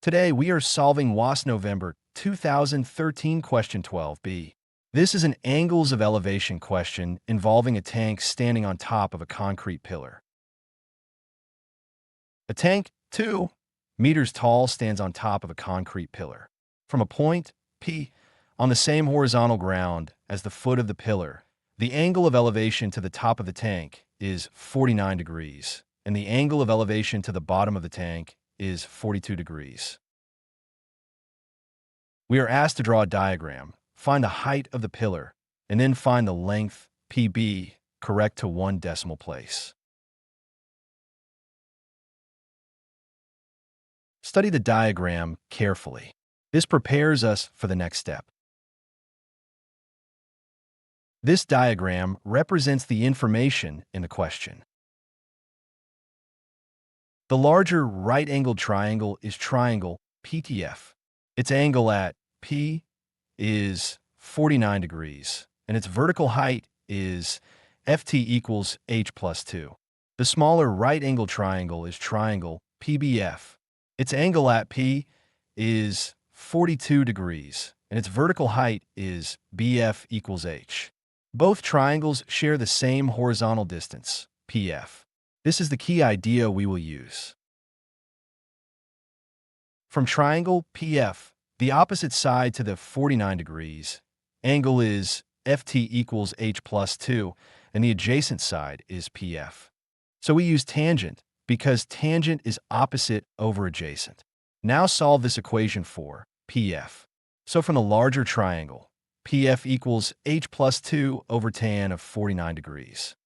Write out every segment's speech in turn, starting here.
Today, we are solving WASSCE November 2013 question 12b. This is an angles of elevation question involving a tank standing on top of a concrete pillar. A tank 2 meters tall stands on top of a concrete pillar. From a point, P, on the same horizontal ground as the foot of the pillar, the angle of elevation to the top of the tank is 49 degrees, and the angle of elevation to the bottom of the tank is 42 degrees. We are asked to draw a diagram, find the height of the pillar, and then find the length, PB, correct to 1 decimal place. Study the diagram carefully. This prepares us for the next step. This diagram represents the information in the question. The larger right-angled triangle is triangle PTF. Its angle at P is 49 degrees, and its vertical height is FT equals H plus 2. The smaller right-angled triangle is triangle PBF. Its angle at P is 42 degrees, and its vertical height is BF equals H. Both triangles share the same horizontal distance, PF. This is the key idea we will use. From triangle PF, the opposite side to the 49 degrees, angle is FT equals H plus 2, and the adjacent side is PF. So we use tangent because tangent is opposite over adjacent. Now solve this equation for PF. So from the larger triangle, PF equals H plus 2 over tan of 49 degrees.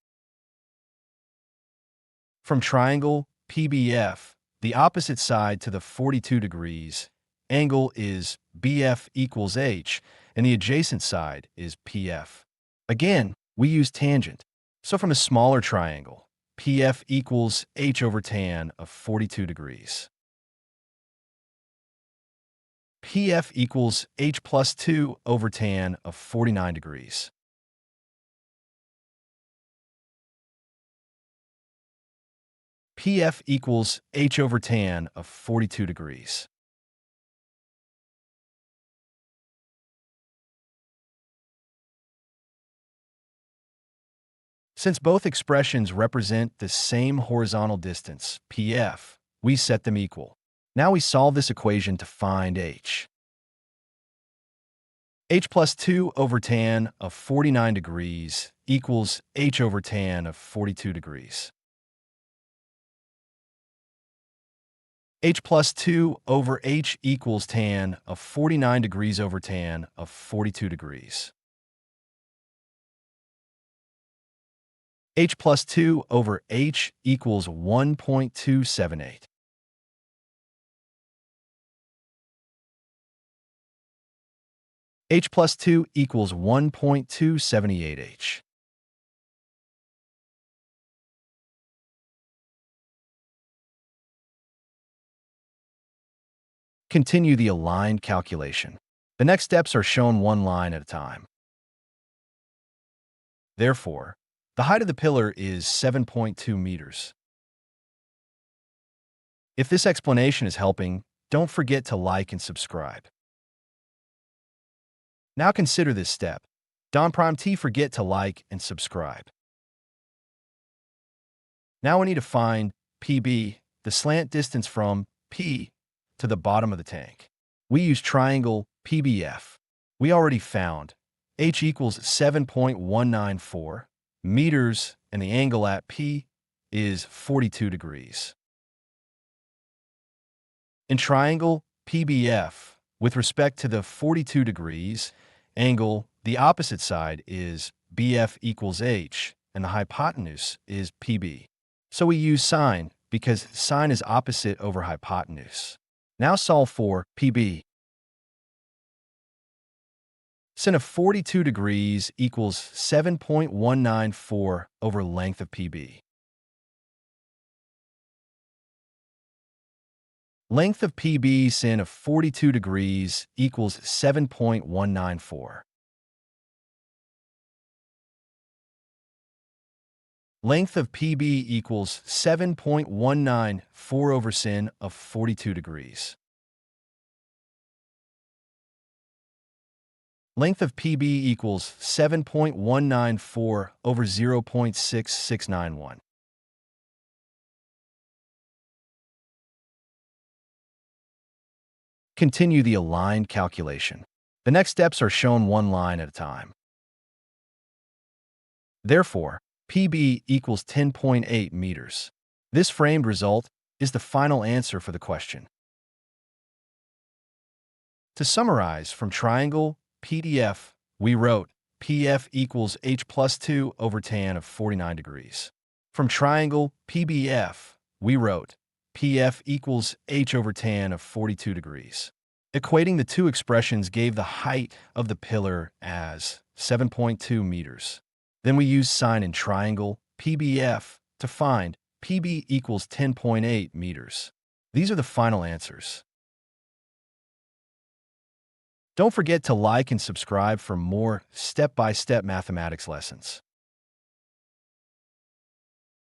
From triangle PBF, the opposite side to the 42 degrees, angle is BF equals H, and the adjacent side is PF. Again, we use tangent. So from a smaller triangle, PF equals H over tan of 42 degrees. PF equals H plus 2 over tan of 49 degrees. PF equals H over tan of 42 degrees. Since both expressions represent the same horizontal distance, PF, we set them equal. Now we solve this equation to find H. H plus 2 over tan of 49 degrees equals H over tan of 42 degrees. H plus 2 over H equals tan of 49 degrees over tan of 42 degrees. H plus 2 over H equals 1.278. H plus 2 equals 1.278H. Continue the aligned calculation. The next steps are shown one line at a time. Therefore, the height of the pillar is 7.2 meters. If this explanation is helping, don't forget to like and subscribe. Now consider this step. Don't forget to like and subscribe. Now we need to find PB, the slant distance from P to the bottom of the tank. We use triangle PBF. We already found H equals 7.194 meters, and the angle at P is 42 degrees. In triangle PBF, with respect to the 42 degrees angle, the opposite side is BF equals H, and the hypotenuse is PB. So we use sine because sine is opposite over hypotenuse. Now solve for PB. Sin of 42 degrees equals 7.194 over length of PB. Length of PB sin of 42 degrees equals 7.194. Length of PB equals 7.194 over sin of 42 degrees. Length of PB equals 7.194 over 0.6691. Continue the aligned calculation. The next steps are shown one line at a time. Therefore, PB equals 10.8 meters. This framed result is the final answer for the question. To summarize, from triangle PDF, we wrote PF equals H plus 2 over tan of 49 degrees. From triangle PBF, we wrote PF equals H over tan of 42 degrees. Equating the two expressions gave the height of the pillar as 7.2 meters. Then we used sine in triangle PBF to find PB equals 10.8 meters. These are the final answers. Don't forget to like and subscribe for more step-by-step mathematics lessons.